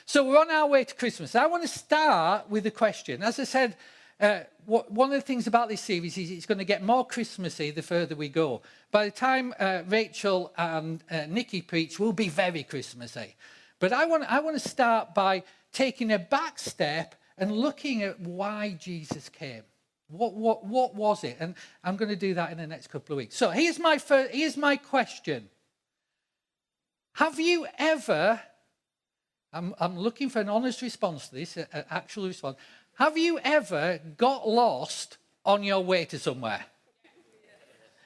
So we're on our way to Christmas. I want to start with a question. As I said, one of the things about this series is it's going to get more Christmassy the further we go. By the time Rachel and Nikki preach, we'll be very Christmassy. But I want to start by taking a back step and looking at why Jesus came. What was it? And I'm going to do that in the next couple of weeks. So here's my question. Have you ever, I'm looking for an honest response to this, an actual response. Have you ever got lost on your way to somewhere?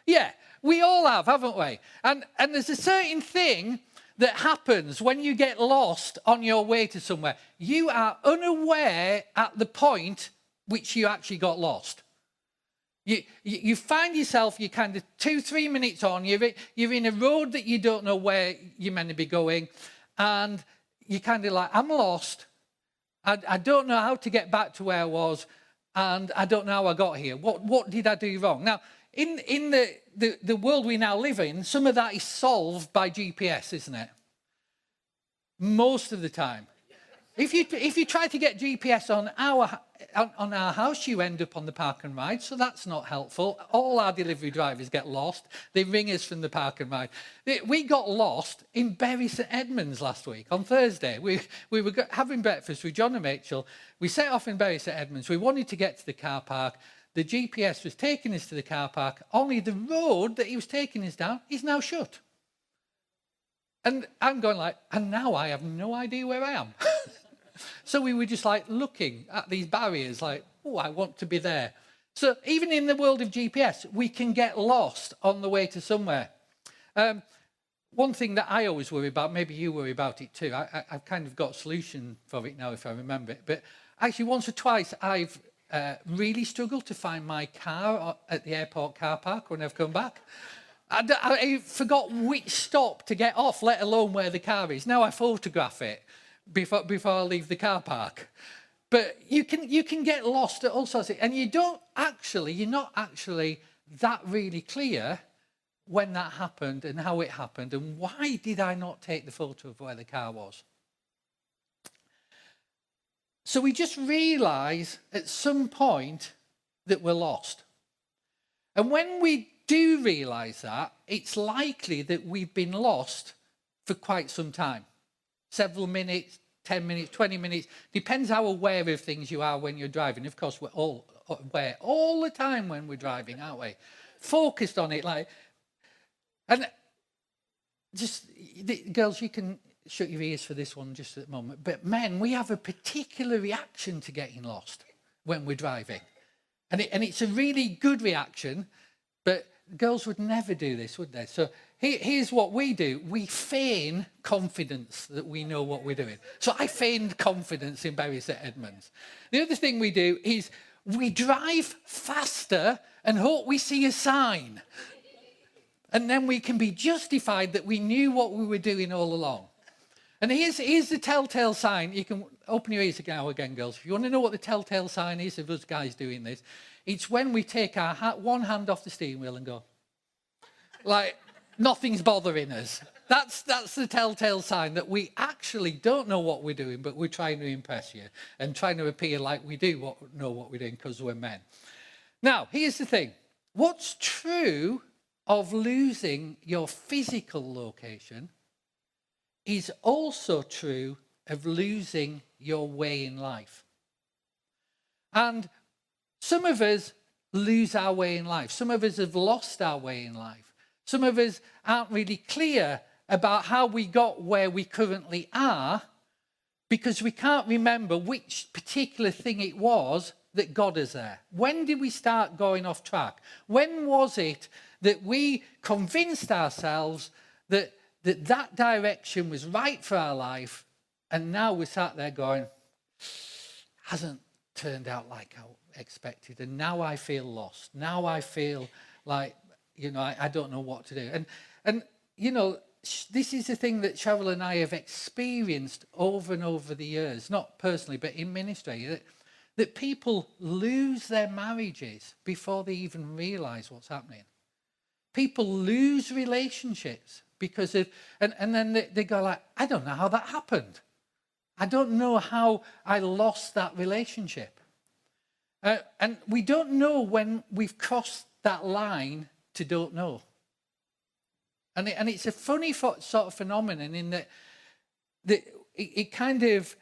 Yeah, we all have, haven't we? And there's a certain thing that happens when you get lost on your way to somewhere. You are unaware at the point which you actually got lost. You find yourself, you're kind of 2-3 minutes on, you're in a road that you don't know where you're meant to be going, and you're kind of like, I'm lost. I don't know how to get back to where I was, and I don't know how I got here. What did I do wrong? Now, in the world we now live in, some of that is solved by GPS, isn't it? Most of the time. If you try to get GPS on our house, you end up on the park and ride, so that's not helpful. All our delivery drivers get lost. They ring us from the park and ride. We got lost in Bury St Edmunds last week, on Thursday. We were having breakfast with John and Rachel. We set off in Bury St Edmunds. We wanted to get to the car park. The GPS was taking us to the car park, only the road that he was taking us down is now shut. And I'm going like, and now I have no idea where I am. So we were just like looking at these barriers like, oh, I want to be there. So even in the world of GPS, we can get lost on the way to somewhere. One thing that I always worry about, maybe you worry about it too, I've kind of got a solution for it now if I remember it, but actually once or twice I've really struggled to find my car at the airport car park when I've come back. I forgot which stop to get off, let alone where the car is. Now I photograph it before I leave the car park. But you can get lost at all sorts of, and you're not actually that really clear when that happened and how it happened and why did I not take the photo of where the car was. So we just realise at some point that we're lost. And when we do realise that, it's likely that we've been lost for quite some time. Several minutes, 10 minutes, 20 minutes. Depends how aware of things you are when you're driving. Of course, we're all aware all the time when we're driving, aren't we? Focused on it. And just, girls, you can shut your ears for this one just at the moment. But men, we have a particular reaction to getting lost when we're driving. And it's a really good reaction, but girls would never do this, would they? So here's what we do. We feign confidence that we know what we're doing. So I feigned confidence in Bury St Edmunds. The other thing we do is we drive faster and hope we see a sign. And then we can be justified that we knew what we were doing all along. And here's the telltale sign. You can open your ears now again, girls. If you want to know what the telltale sign is of us guys doing this, it's when we take our one hand off the steering wheel and go, like, nothing's bothering us. That's the telltale sign that we actually don't know what we're doing, but we're trying to impress you and trying to appear like we do know what we're doing because we're men. Now, here's the thing. What's true of losing your physical location is also true of losing your way in life. And some of us lose our way in life. Some of us have lost our way in life. Some of us aren't really clear about how we got where we currently are because we can't remember which particular thing it was that got us there. When did we start going off track? When was it that we convinced ourselves that direction was right for our life, and now we're sat there going, hasn't turned out like I expected, and now I feel lost. Now I feel like, I don't know what to do. And this is the thing that Cheryl and I have experienced over and over the years, not personally, but in ministry, that people lose their marriages before they even realise what's happening. People lose relationships because of, and then they go like, I don't know how that happened. I don't know how I lost that relationship. And we don't know when we've crossed that line to don't know. And it's a funny sort of phenomenon in that it kind of,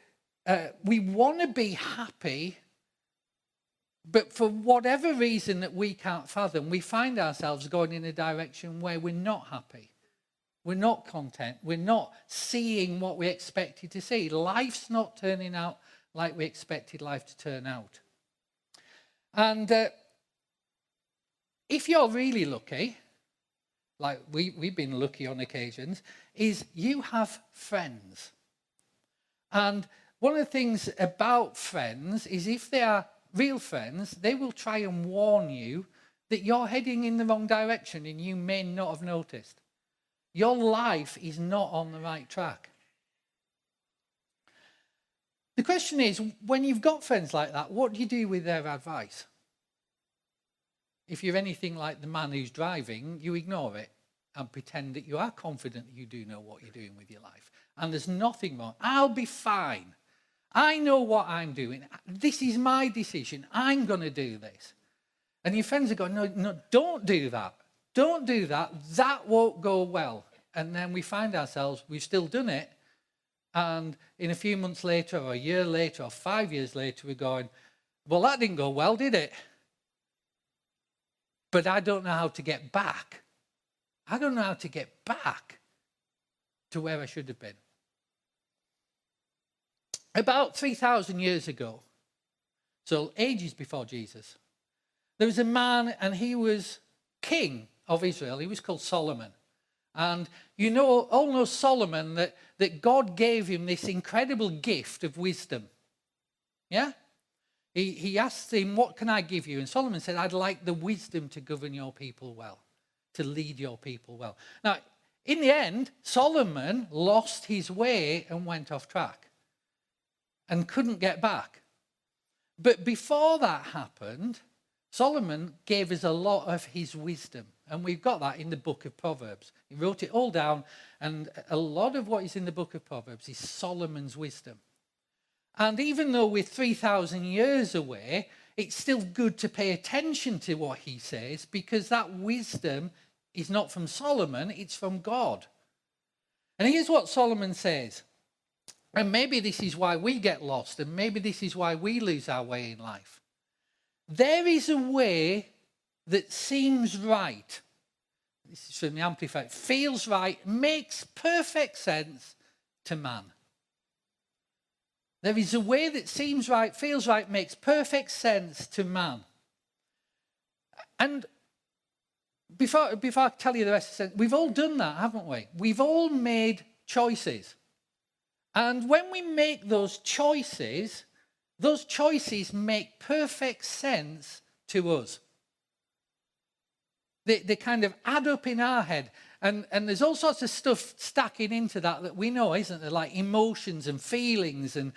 we want to be happy, but for whatever reason that we can't fathom, we find ourselves going in a direction where we're not happy. We're not content. We're not seeing what we expected to see. Life's not turning out like we expected life to turn out. And if you're really lucky, like we've been lucky on occasions, is you have friends. And one of the things about friends is if they are real friends, they will try and warn you that you're heading in the wrong direction and you may not have noticed. Your life is not on the right track. The question is, when you've got friends like that, what do you do with their advice? If you're anything like the man who's driving, you ignore it and pretend that you are confident that you do know what you're doing with your life. And there's nothing wrong. I'll be fine. I know what I'm doing. This is my decision. I'm going to do this. And your friends are going, no, don't do that. Don't do that. That won't go well. And then we find ourselves, we've still done it. And in a few months later, or a year later, or 5 years later, we're going, well, that didn't go well, did it? But I don't know how to get back. I don't know how to get back to where I should have been. About 3,000 years ago, so ages before Jesus, there was a man and he was king of Israel. He was called Solomon. And you know, all know Solomon, that God gave him this incredible gift of wisdom. Yeah? He asked him, what can I give you? And Solomon said, I'd like the wisdom to govern your people well, to lead your people well. Now, in the end, Solomon lost his way and went off track and couldn't get back. But before that happened, Solomon gave us a lot of his wisdom. And we've got that in the book of Proverbs. He wrote it all down. And a lot of what is in the book of Proverbs is Solomon's wisdom. And even though we're 3,000 years away, it's still good to pay attention to what he says, because that wisdom is not from Solomon, it's from God. And here's what Solomon says. And maybe this is why we get lost, and maybe this is why we lose our way in life. There is a way that seems right. This is from the Amplified. Feels right, makes perfect sense to man. There is a way that seems right, feels right, makes perfect sense to man. And before I tell you the rest of the sentence, we've all done that, haven't we? We've all made choices. And when we make those choices make perfect sense to us. They kind of add up in our head. And there's all sorts of stuff stacking into that we know, isn't there? Like emotions and feelings and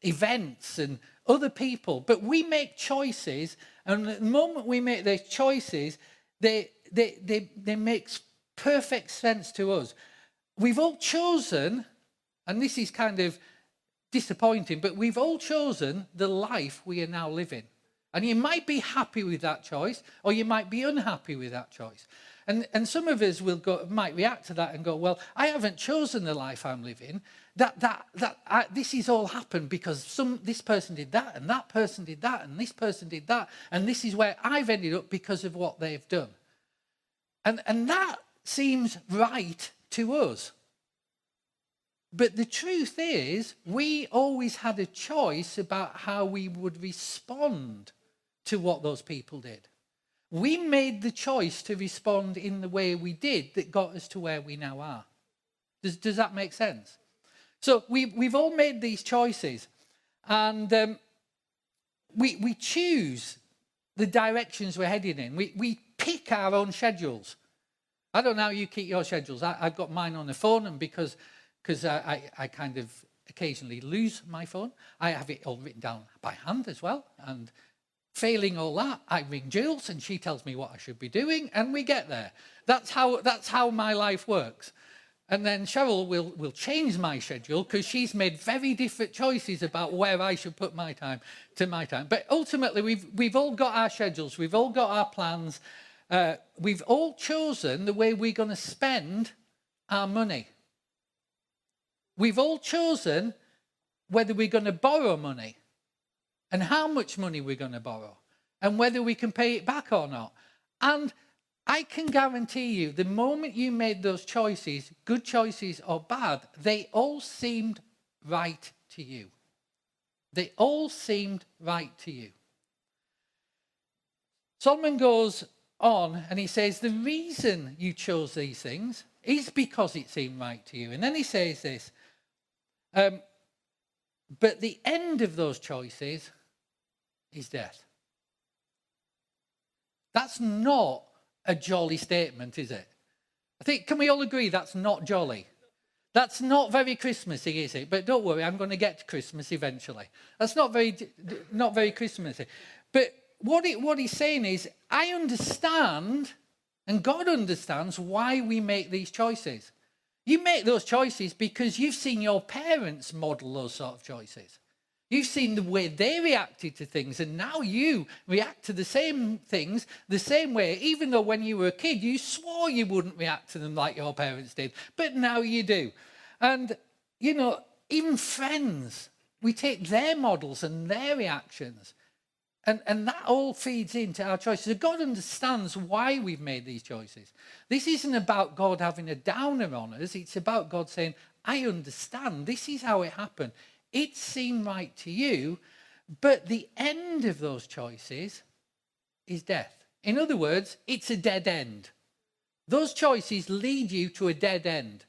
events and other people. But we make choices, and at the moment we make those choices, they make perfect sense to us. We've all chosen, and this is kind of disappointing, but we've all chosen the life we are now living. And you might be happy with that choice, or you might be unhappy with that choice. And some of us might react to that and go, well, I haven't chosen the life I'm living. This has all happened because this person did that, and that person did that, and this person did that, and this is where I've ended up because of what they've done. And that seems right to us. But the truth is, we always had a choice about how we would respond to what those people did. We made the choice to respond in the way we did that got us to where we now are. Does that make sense? So we've all made these choices, and we choose the directions we're heading in. We pick our own schedules. I don't know how you keep your schedules. I've got mine on the phone, and because I kind of occasionally lose my phone, I have it all written down by hand as well. And failing all that, I ring Jules and she tells me what I should be doing, and we get there. That's how my life works. And then Cheryl will change my schedule because she's made very different choices about where I should put my time to my time. But ultimately, we've all got our schedules. We've all got our plans. We've all chosen the way we're going to spend our money. We've all chosen whether we're going to borrow money and how much money we're going to borrow and whether we can pay it back or not. And I can guarantee you, the moment you made those choices, good choices or bad, they all seemed right to you. They all seemed right to you. Solomon goes on and he says, the reason you chose these things is because it seemed right to you. And then he says this, but the end of those choices is death. That's not a jolly statement, is it? I think, can we all agree that's not jolly? That's not very Christmassy, is it? But don't worry, I'm going to get to Christmas eventually. That's not very Christmassy. But what he's saying is, I understand, and God understands why we make these choices. You make those choices because you've seen your parents model those sort of choices. You've seen the way they reacted to things, and now you react to the same things the same way, even though when you were a kid, you swore you wouldn't react to them like your parents did, but now you do. And, you know, even friends, we take their models and their reactions, and that all feeds into our choices. So God understands why we've made these choices. This isn't about God having a downer on us. It's about God saying, I understand. This is how it happened. It seemed right to you, but the end of those choices is death. In other words, it's a dead end. Those choices lead you to a dead end.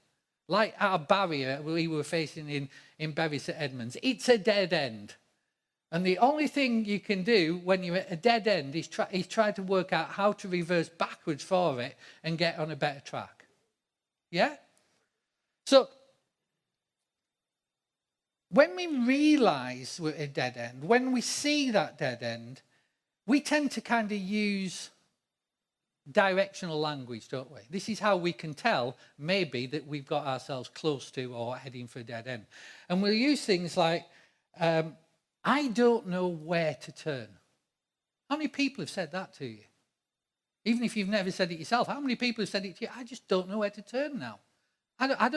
Like our barrier we were facing in Bury St Edmunds. It's a dead end. And the only thing you can do when you're at a dead end is try to work out how to reverse backwards for it and get on a better track. Yeah? So, when we realize we're at a dead end, when we see that dead end, we tend to kind of use directional language, don't we? This is how we can tell maybe that we've got ourselves close to or heading for a dead end. And we'll use things like, I don't know where to turn. How many people have said that to you? Even if you've never said it yourself, how many people have said it to you? I just don't know where to turn now. I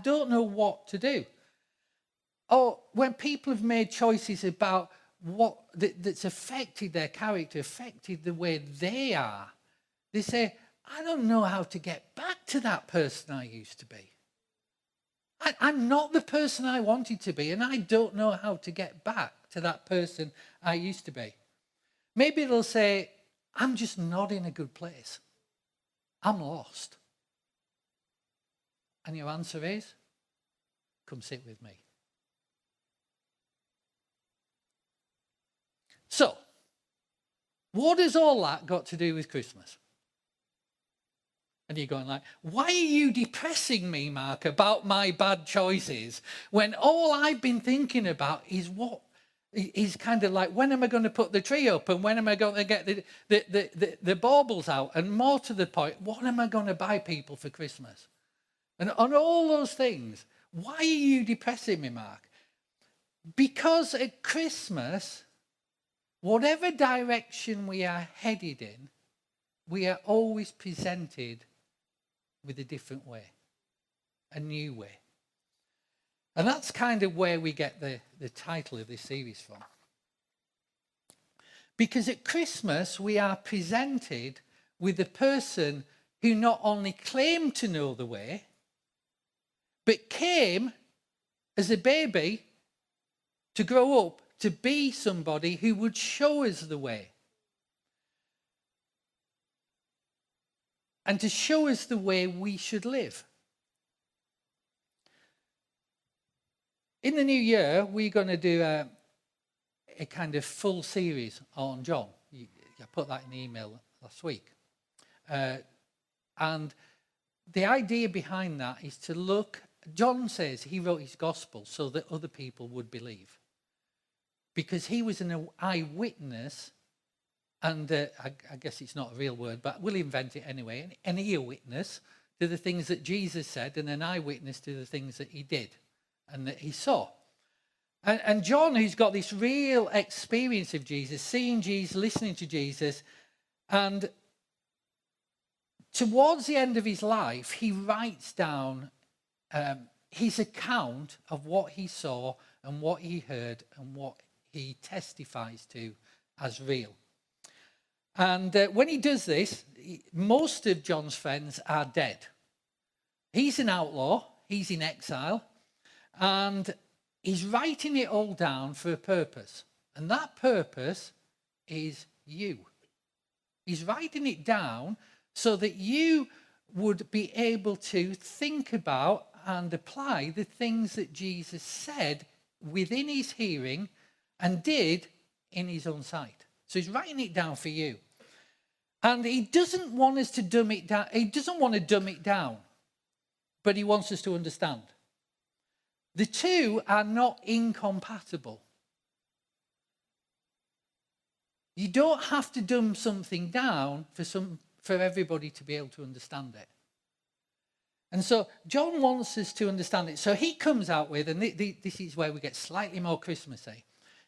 don't know what to do. Or when people have made choices about what that's affected their character, affected the way they are, they say, I don't know how to get back to that person I used to be. I'm not the person I wanted to be, and I don't know how to get back to that person I used to be. Maybe they'll say, I'm just not in a good place. I'm lost. And your answer is, come sit with me. So, what has all that got to do with Christmas? And you're going like, why are you depressing me, Mark, about my bad choices when all I've been thinking about is kind of like, when am I going to put the tree up and when am I going to get the baubles out? And more to the point, what am I going to buy people for Christmas? And on all those things, why are you depressing me, Mark? Because at Christmas, whatever direction we are headed in, we are always presented with a different way, a new way. And that's kind of where we get the title of this series from. Because at Christmas, we are presented with a person who not only claimed to know the way, but came as a baby to grow up to be somebody who would show us the way. And to show us the way we should live. In the new year, we're going to do a kind of full series on John. I put that in the email last week. And the idea behind that is to look, John says he wrote his gospel so that other people would believe. Because he was an eyewitness, and I guess it's not a real word, but we'll invent it anyway, an ear witness to the things that Jesus said and an eyewitness to the things that he did and that he saw. And John, who's got this real experience of Jesus, seeing Jesus, listening to Jesus, and towards the end of his life, he writes down his account of what he saw and what he heard and what he testifies to as real. And when he does this, most of John's friends are dead. He's an outlaw, he's in exile, and he's writing it all down for a purpose. And that purpose is you. He's writing it down so that you would be able to think about and apply the things that Jesus said within his hearing and did in his own sight. So he's writing it down for you. And he doesn't want us to dumb it down. He doesn't want to dumb it down, but he wants us to understand. The two are not incompatible. You don't have to dumb something down for everybody to be able to understand it. And so John wants us to understand it. So he comes out with, and this is where we get slightly more Christmassy,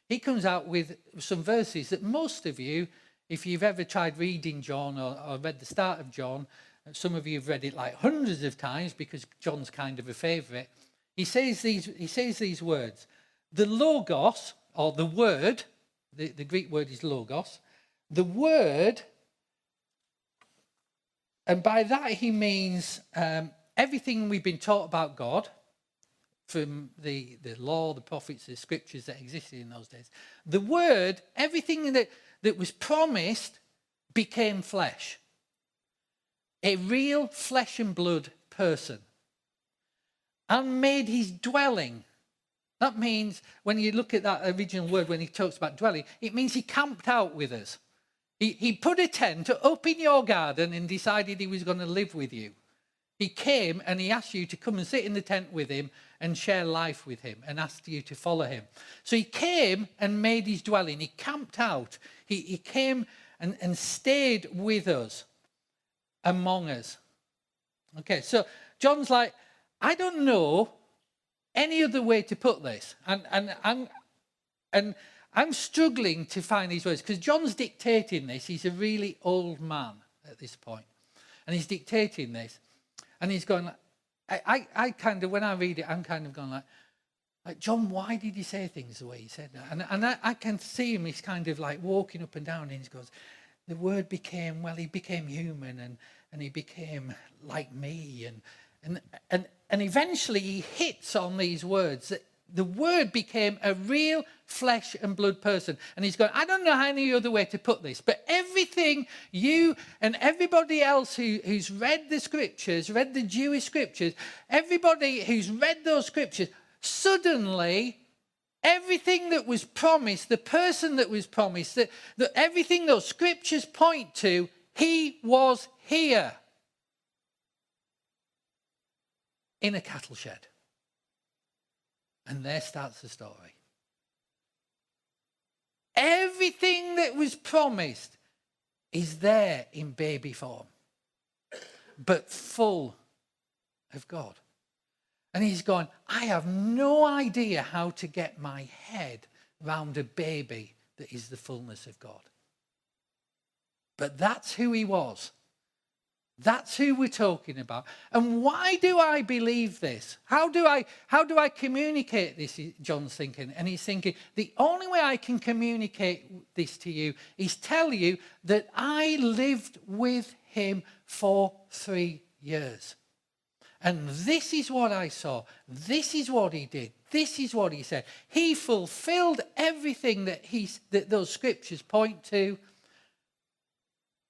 he comes out with some verses that most of you, if you've ever tried reading John or read the start of John, some of you have read it like hundreds of times because John's kind of a favourite. He says these words: the logos, or the word, the Greek word is logos, the word, and by that he means everything we've been taught about God, from the law, the prophets, the scriptures that existed in those days. The word, everything that was promised became flesh. A real flesh and blood person. And made his dwelling. That means, when you look at that original word, when he talks about dwelling, it means he camped out with us. He put a tent up in your garden and decided he was going to live with you. He came and he asked you to come and sit in the tent with him and share life with him and asked you to follow him. So he came and made his dwelling. He camped out. He came and stayed with us, among us. Okay, so John's like, I don't know any other way to put this. And I'm struggling to find these words because John's dictating this. He's a really old man at this point. And he's dictating this. And he's going, I kind of, when I read it, I'm kind of going like, John, why did he say things the way he said that? And I can see him, he's kind of like walking up and down, and he goes, the word became, well, he became human, and he became like me. And eventually he hits on these words, that the word became a real flesh and blood person. And he's going, I don't know any other way to put this, but everything you and everybody else who's read the scriptures, read the Jewish scriptures, everybody who's read those scriptures, suddenly everything that was promised, the person that was promised, that everything those scriptures point to, he was here in a cattle shed. And there starts the story. Everything that was promised is there in baby form, but full of God. And he's going, I have no idea how to get my head round a baby that is the fullness of God. But that's who he was. That's who we're talking about. And why do I believe this? How do I communicate this, John's thinking? And he's thinking, the only way I can communicate this to you is tell you that I lived with him for 3 years. And this is what I saw. This is what he did. This is what he said. He fulfilled everything that those scriptures point to.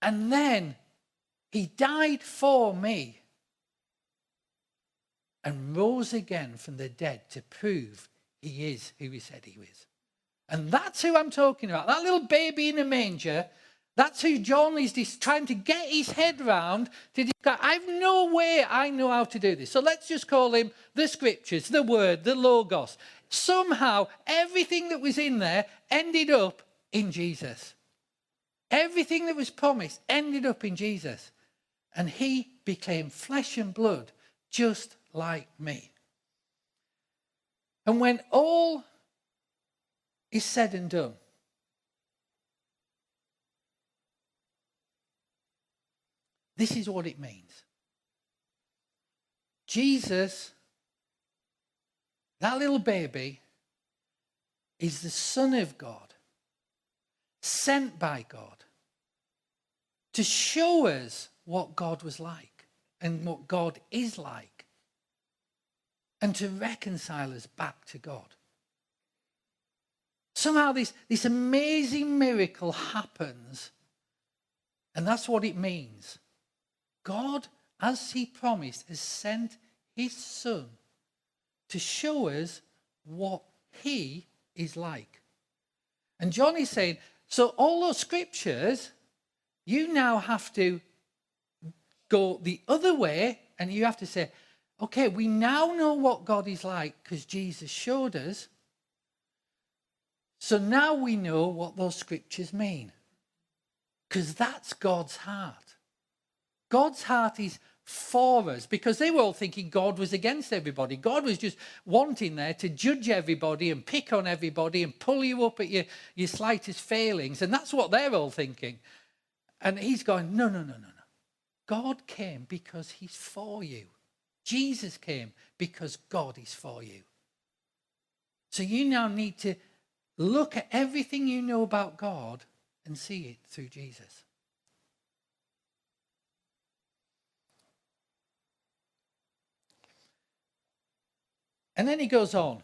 And then he died for me and rose again from the dead to prove he is who he said he is. And that's who I'm talking about. That little baby in a manger, that's who John is trying to get his head round. I've no way I know how to do this. So let's just call him the scriptures, the word, the logos. Somehow everything that was in there ended up in Jesus. Everything that was promised ended up in Jesus. And he became flesh and blood, just like me. And when all is said and done, this is what it means. Jesus, that little baby, is the Son of God, sent by God to show us what God was like and what God is like, and to reconcile us back to God. Somehow this amazing miracle happens, and that's what it means. God, as he promised, has sent his Son to show us what he is like. And John is saying, so all those scriptures, you now have to go the other way, and you have to say, okay, we now know what God is like because Jesus showed us. So now we know what those scriptures mean. Because that's God's heart. God's heart is for us, because they were all thinking God was against everybody. God was just wanting there to judge everybody and pick on everybody and pull you up at your slightest failings. And that's what they're all thinking. And he's going, no. God came because he's for you. Jesus came because God is for you. So you now need to look at everything you know about God and see it through Jesus. And then he goes on.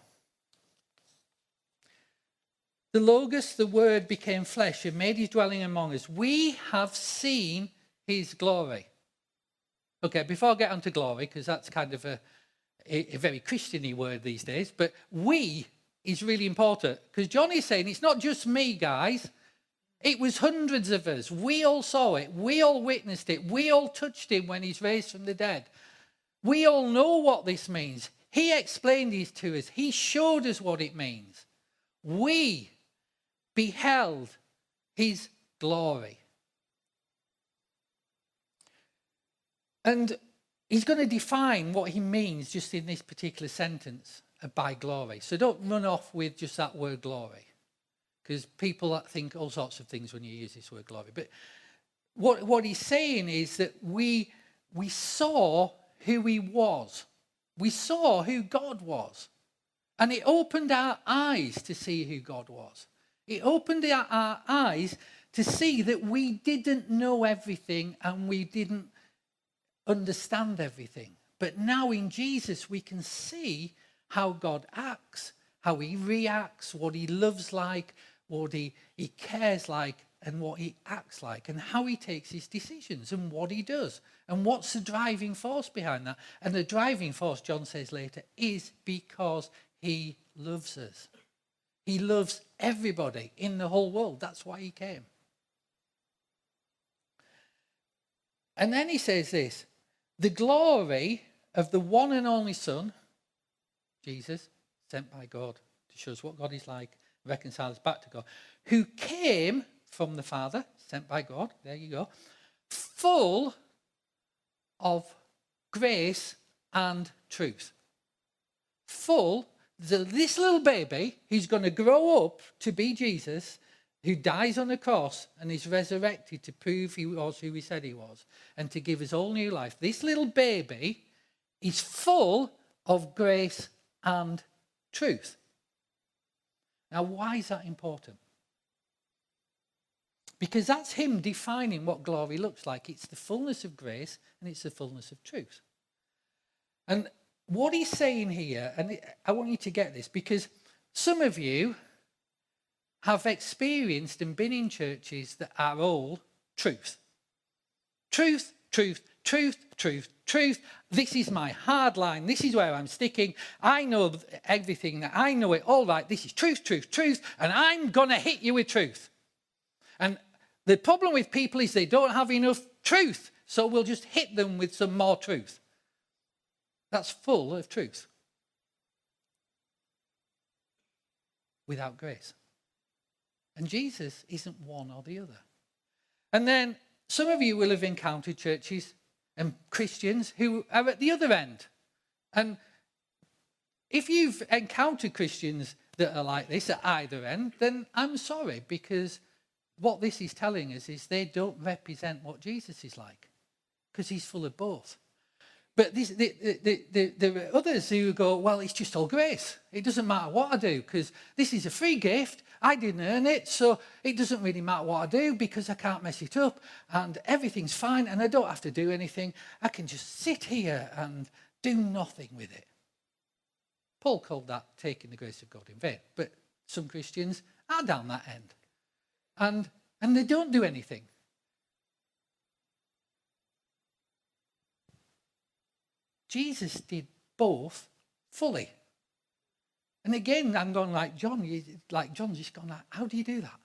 The Logos, the Word, became flesh and made his dwelling among us. We have seen his glory. Okay, before I get on to glory, because that's kind of a very Christian-y word these days, but we is really important, because John is saying it's not just me, guys. It was hundreds of us. We all saw it. We all witnessed it. We all touched him when he's raised from the dead. We all know what this means. He explained it to us. He showed us what it means. We beheld his glory. And he's going to define what he means just in this particular sentence by glory. So don't run off with just that word glory, because people think all sorts of things when you use this word glory. But what he's saying is that we saw who he was. We saw who God was. And it opened our eyes to see who God was. It opened our eyes to see that we didn't know everything and we didn't understand everything. But now in Jesus we can see how God acts, how he reacts, what he loves like, what he cares like, and what he acts like, and how he takes his decisions and what he does, and what's the driving force behind that. And the driving force, John says later, is because he loves us. He loves everybody in the whole world. That's why he came. And then he says this: the glory of the one and only Son, Jesus, sent by God to show us what God is like, reconcile us back to God, who came from the Father, sent by God, there you go, full of grace and truth. Full, this little baby who's going to grow up to be Jesus, who dies on the cross and is resurrected to prove he was who he said he was and to give us all new life. This little baby is full of grace and truth. Now, why is that important? Because that's him defining what glory looks like. It's the fullness of grace and it's the fullness of truth. And what he's saying here, and I want you to get this, because some of you have experienced and been in churches that are all truth. Truth, truth, truth, truth, truth. This is my hard line. This is where I'm sticking. I know everything. I know it all right. This is truth, truth, truth. And I'm going to hit you with truth. And the problem with people is they don't have enough truth. So we'll just hit them with some more truth. That's full of truth. Without grace. And Jesus isn't one or the other. And then some of you will have encountered churches and Christians who are at the other end. And if you've encountered Christians that are like this at either end, then I'm sorry, because what this is telling us is they don't represent what Jesus is like, because he's full of both. But there are others who go, well, it's just all grace. It doesn't matter what I do, because this is a free gift. I didn't earn it, so it doesn't really matter what I do because I can't mess it up, and everything's fine, and I don't have to do anything. I can just sit here and do nothing with it. Paul called that taking the grace of God in vain. But some Christians are down that end, and they don't do anything. Jesus did both fully. And again, I'm going like John, John's just gone like, how do you do that?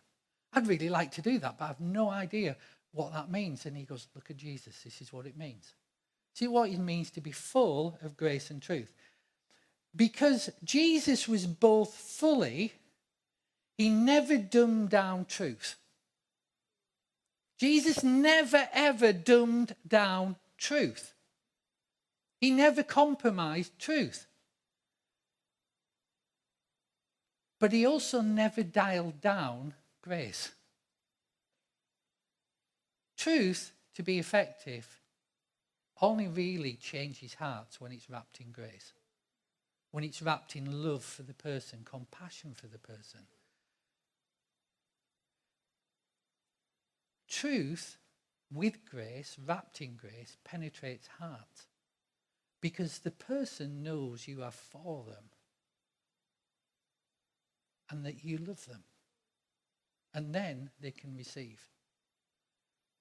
I'd really like to do that, but I have no idea what that means. And he goes, look at Jesus, this is what it means. See what it means to be full of grace and truth. Because Jesus was both fully, he never dumbed down truth. Jesus never ever dumbed down truth. He never compromised truth. But he also never dialed down grace. Truth, to be effective, only really changes hearts when it's wrapped in grace. When it's wrapped in love for the person, compassion for the person. Truth, with grace, wrapped in grace, penetrates hearts. Because the person knows you are for them. And that you love them. And then they can receive.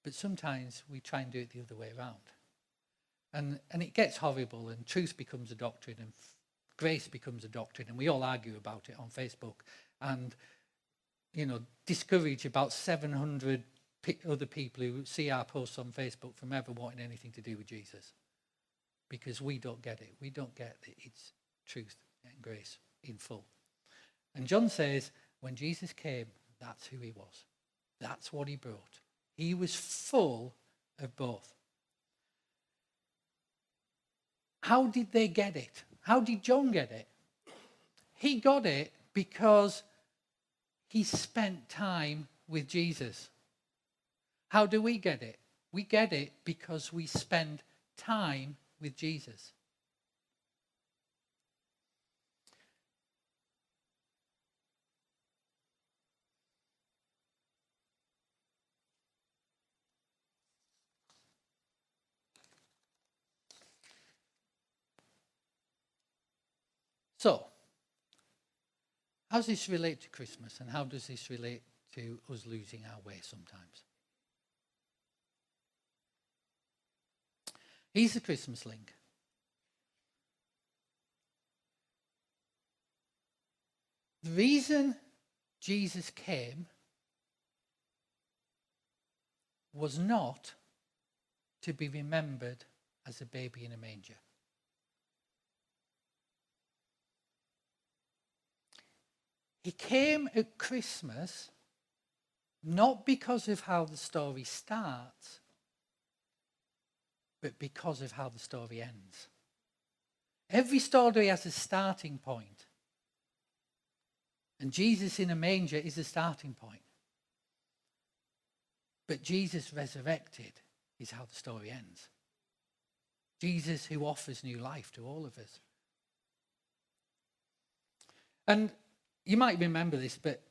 But sometimes we try and do it the other way around. And it gets horrible, and truth becomes a doctrine, and grace becomes a doctrine, and we all argue about it on Facebook. And, discourage about 700 other people who see our posts on Facebook from ever wanting anything to do with Jesus. Because we don't get it. We don't get that it's truth and grace in full. And John says, when Jesus came, that's who he was. That's what he brought. He was full of both. How did they get it? How did John get it? He got it because he spent time with Jesus. How do we get it? We get it because we spend time with Jesus. So, how does this relate to Christmas, and how does this relate to us losing our way sometimes? Here's the Christmas link. The reason Jesus came was not to be remembered as a baby in a manger. He came at Christmas not because of how the story starts, but because of how the story ends. Every story has a starting point. And Jesus in a manger is a starting point. But Jesus resurrected is how the story ends. Jesus who offers new life to all of us. And you might remember this, but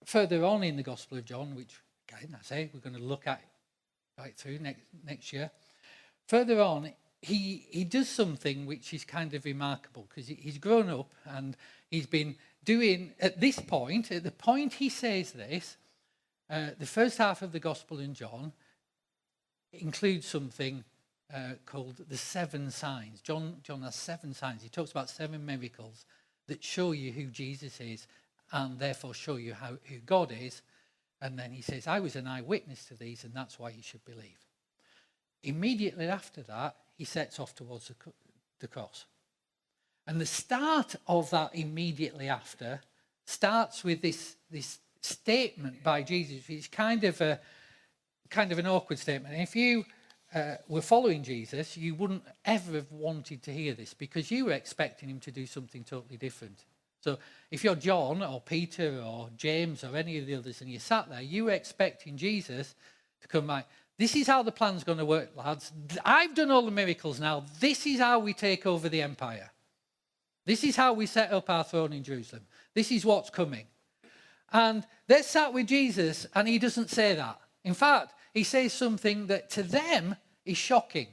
further on in the Gospel of John, which again I say we're going to look at right through next year. Further on, he does something which is kind of remarkable, because he's grown up and he's been doing, at this point, at the point he says this, the first half of the Gospel in John includes something called the 7 signs. John has 7 signs. He talks about 7 miracles that show you who Jesus is and therefore show you who God is. And then he says, I was an eyewitness to these, and that's why you should believe. Immediately after that, he sets off towards the cross. And the start of that immediately after starts with this statement by Jesus, which is kind of an awkward statement. And if you were following Jesus, you wouldn't ever have wanted to hear this because you were expecting him to do something totally different. So if you're John or Peter or James or any of the others and you sat there, you were expecting Jesus to come back. This is how the plan's going to work, lads. I've done all the miracles now. This is how we take over the empire. This is how we set up our throne in Jerusalem. This is what's coming. And they're sat with Jesus and he doesn't say that. In fact, he says something that to them is shocking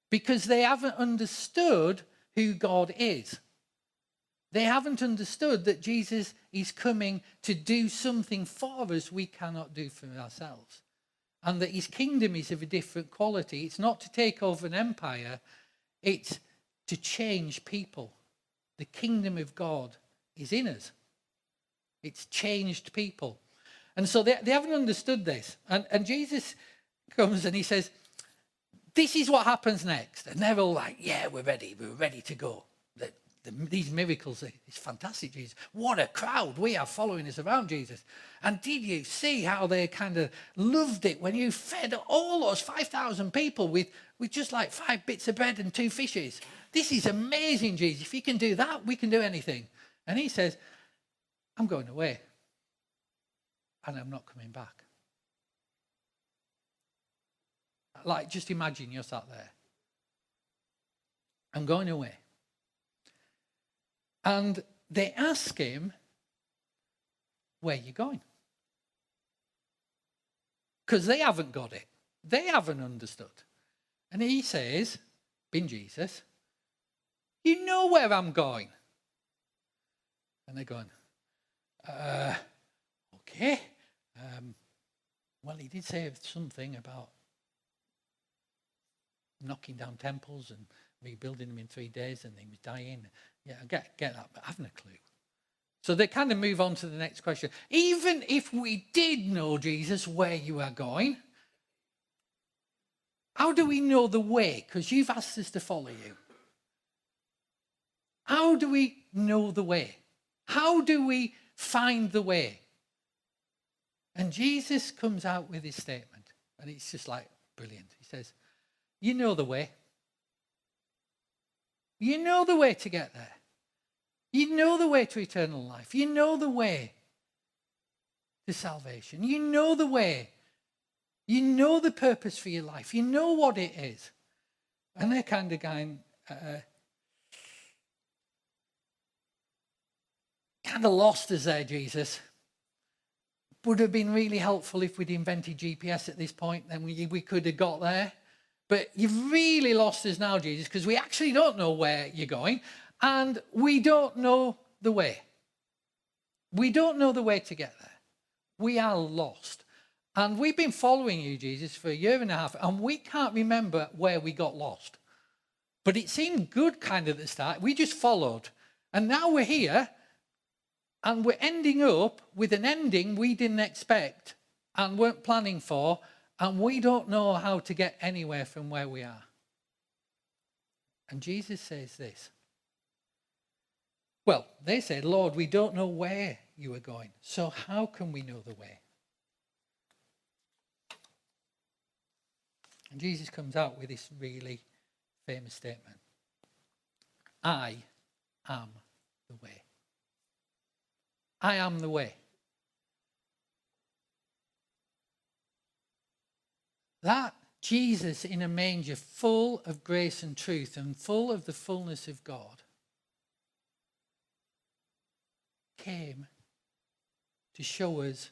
because they haven't understood who God is. They haven't understood that Jesus is coming to do something for us we cannot do for ourselves. And that his kingdom is of a different quality. It's not to take over an empire, it's to change people. The kingdom of God is in us. It's changed people. And so they haven't understood this. And Jesus comes and he says, this is what happens next. And they're all like, yeah, we're ready to go. These miracles, it's fantastic, Jesus. What a crowd we are following us around, Jesus. And did you see how they kind of loved it when you fed all those 5,000 people with just like 5 bits of bread and 2 fishes? This is amazing, Jesus. If you can do that, we can do anything. And he says, I'm going away. And I'm not coming back. Like, just imagine you're sat there. I'm going away. And they ask him, where are you going? Because they haven't got it. They haven't understood. And he says, being Jesus, you know where I'm going. And they're going, okay. Well, he did say something about knocking down temples and rebuilding them in 3 days and he was dying. Yeah, I get that, but I haven't a clue. So they kind of move on to the next question. Even if we did know, Jesus, where you are going, how do we know the way? Because you've asked us to follow you. How do we know the way? How do we find the way? And Jesus comes out with his statement, and it's just like brilliant. He says, you know the way. You know the way to get there. You know the way to eternal life. You know the way to salvation. You know the way. You know the purpose for your life. You know what it is. And they're kind of going, kind of lost us there, Jesus. Would have been really helpful if we'd invented GPS at this point, then we could have got there. But you've really lost us now, Jesus, because we actually don't know where you're going and we don't know the way. We don't know the way to get there. We are lost. And we've been following you, Jesus, for 1.5 years, and we can't remember where we got lost. But it seemed good kind of at the start. We just followed. And now we're here, and we're ending up with an ending we didn't expect and weren't planning for, and we don't know how to get anywhere from where we are. And Jesus says this. Well, they said, Lord, we don't know where you are going, so how can we know the way? And Jesus comes out with this really famous statement. I am the way. I am the way. That Jesus in a manger, full of grace and truth and full of the fullness of God, came to show us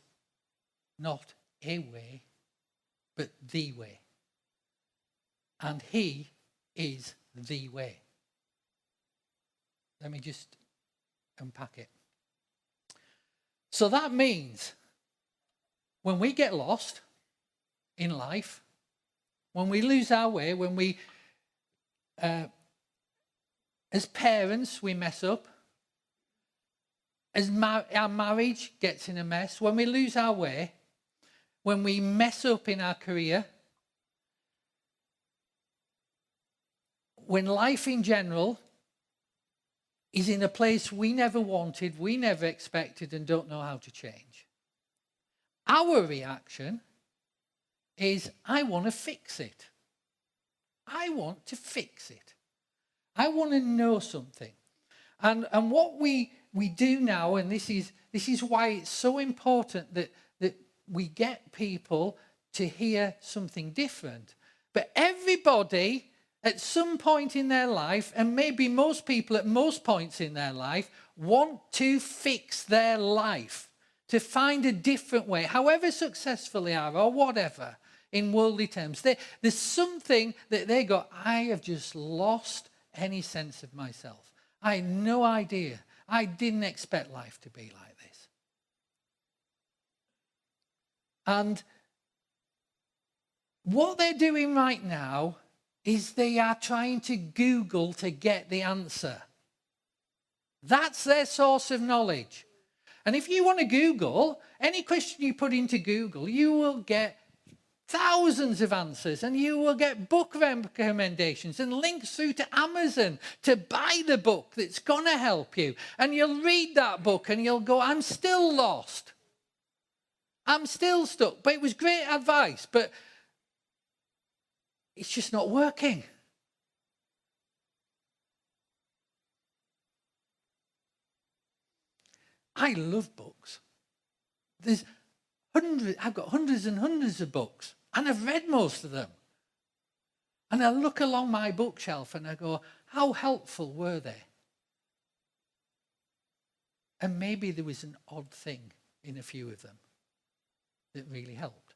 not a way, but the way. And he is the way. Let me just unpack it. So that means when we get lost in life, when we lose our way, when we, as parents, we mess up, as our marriage gets in a mess, when we lose our way, when we mess up in our career, when life in general is in a place we never wanted, we never expected, and don't know how to change, our reaction is I want to fix it. I want to fix it. I want to know something. And what we do now, and this is why it's so important that we get people to hear something different. But everybody at some point in their life, and maybe most people at most points in their life, want to fix their life, to find a different way, however successful they are or whatever, in worldly terms. There's something that they go, I have just lost any sense of myself. I had no idea. I didn't expect life to be like this. And what they're doing right now is they are trying to Google to get the answer. That's their source of knowledge. And if you want to Google, any question you put into Google, you will get thousands of answers, and you will get book recommendations and links through to Amazon to buy the book that's going to help you. And you'll read that book and you'll go, I'm still lost. I'm still stuck. But it was great advice, but it's just not working. I love books. I've got hundreds and hundreds of books, and I've read most of them. And I look along my bookshelf and I go, how helpful were they? And maybe there was an odd thing in a few of them that really helped.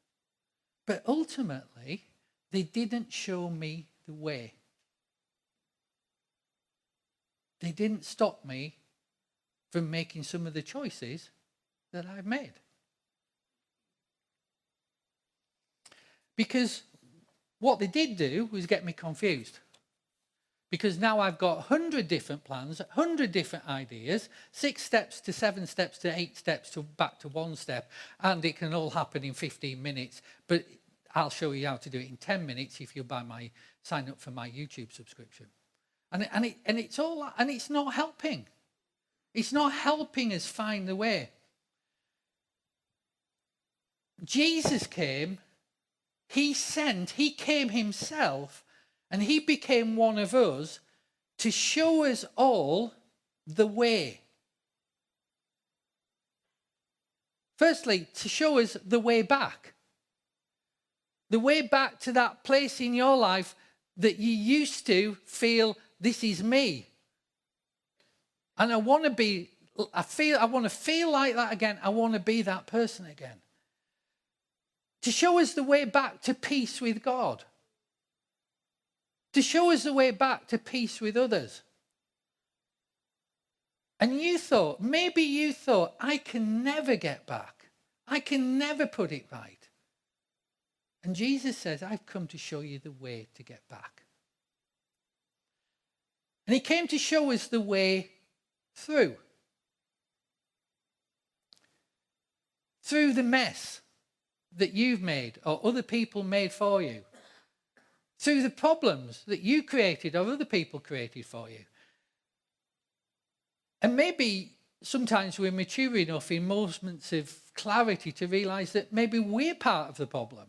But ultimately, they didn't show me the way. They didn't stop me from making some of the choices that I've made. Because what they did do was get me confused. Because now I've got 100 different plans, 100 different ideas, 6 steps to 7 steps to 8 steps to back to 1 step, and it can all happen in 15 minutes. But I'll show you how to do it in 10 minutes if you sign up for my YouTube subscription. And it's not helping. It's not helping us find the way. Jesus came. He came himself, and he became one of us to show us all the way. Firstly, to show us the way back. The way back to that place in your life that you used to feel, this is me. And I want to feel like that again. I want to be that person again. To show us the way back to peace with God. To show us the way back to peace with others. And maybe you thought, I can never get back. I can never put it right. And Jesus says, I've come to show you the way to get back. And he came to show us the way through. Through the mess that you've made or other people made for you. Through the problems that you created or other people created for you. And maybe sometimes we're mature enough in moments of clarity to realize that maybe we're part of the problem.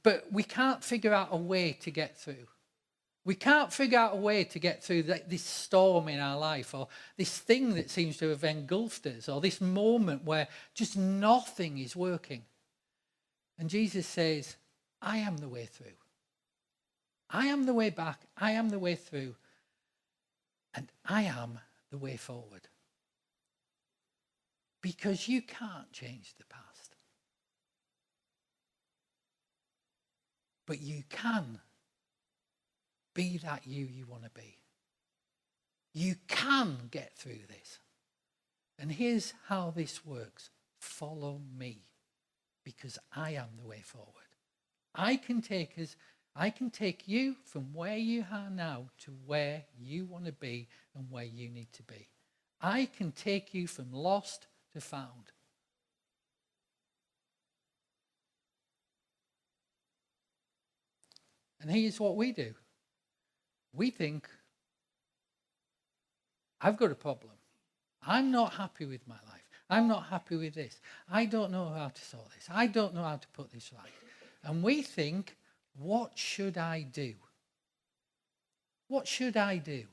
But we can't figure out a way to get through. We can't figure out a way to get through this storm in our life, or this thing that seems to have engulfed us, or this moment where just nothing is working. And Jesus says, I am the way through. I am the way back. I am the way through. And I am the way forward. Because you can't change the past. But you can be that you want to be. You can get through this. And here's how this works. Follow me, because I am the way forward. I can take you from where you are now to where you want to be and where you need to be. I can take you from lost to found. And here's what we do. We think, I've got a problem. I'm not happy with my life. I'm not happy with this. I don't know how to sort this. I don't know how to put this right. And we think, what should I do? What should I do?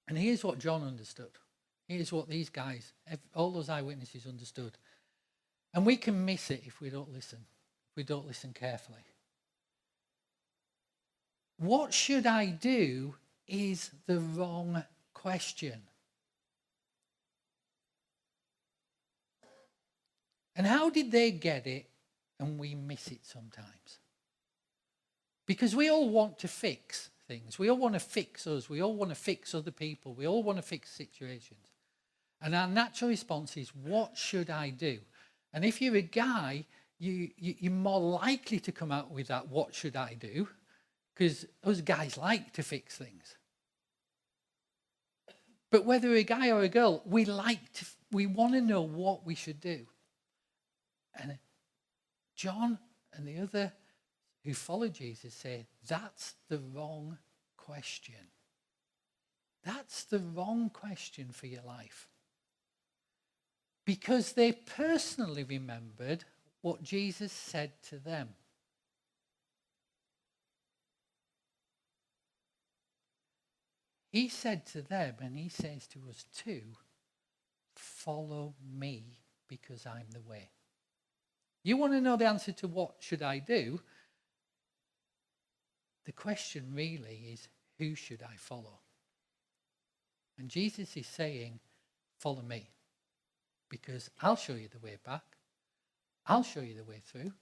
And here's what John understood. Here's what these guys, all those eyewitnesses understood. And we can miss it if we don't listen, if we don't listen carefully. What should I do is the wrong question. And how did they get it and we miss it sometimes? Because we all want to fix things. We all want to fix us. We all want to fix other people. We all want to fix situations. And our natural response is, what should I do? And if you're a guy, you're more likely to come out with that, what should I do? Because us guys like to fix things. But whether a guy or a girl, we want to know what we should do. And John and the other who follow Jesus say, that's the wrong question. That's the wrong question for your life. Because they personally remembered what Jesus said to them. He said to them, and he says to us too, follow me because I'm the way. You want to know the answer to what should I do? The question really is, who should I follow? And Jesus is saying, follow me. Because I'll show you the way back, I'll show you the way through,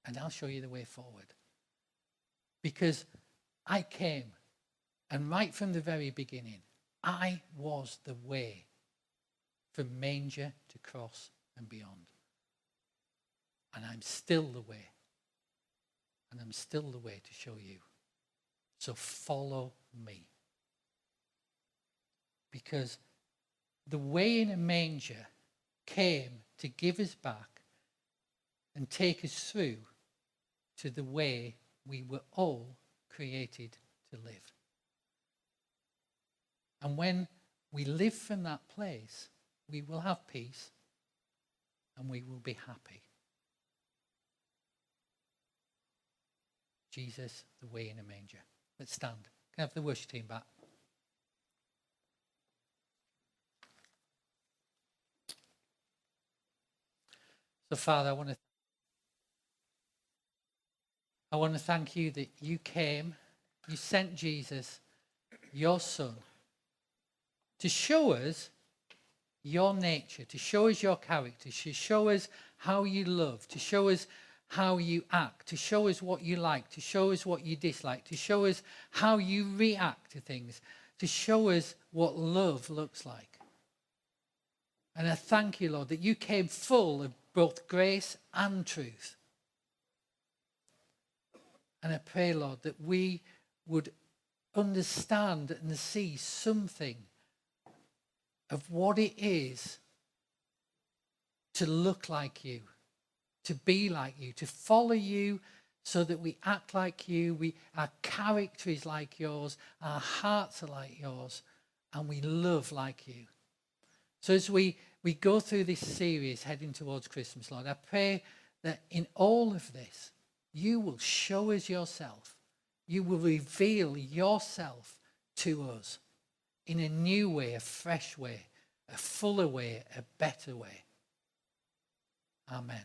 and I'll show you the way forward. Because I came, and right from the very beginning, I was the way from manger to cross and beyond. And I'm still the way. And I'm still the way to show you. So follow me. Because the way in a manger came to give us back and take us through to the way we were all created to live. And when we live from that place, we will have peace and we will be happy. Jesus, the way in a manger. Let's stand. Can I have the worship team back? So, Father, I want to thank you that you came, you sent Jesus, your Son, to show us your nature, to show us your character, to show us how you love, to show us how you act, to show us what you like, to show us what you dislike, to show us how you react to things, to show us what love looks like. And I thank you, Lord, that you came full of both grace and truth. And I pray, Lord, that we would understand and see something of what it is to look like you, to be like you, to follow you so that we act like you, our character is like yours, our hearts are like yours, and we love like you. So as we go through this series heading towards Christmas, Lord, I pray that in all of this, you will show us yourself. You will reveal yourself to us in a new way, a fresh way, a fuller way, a better way. Amen.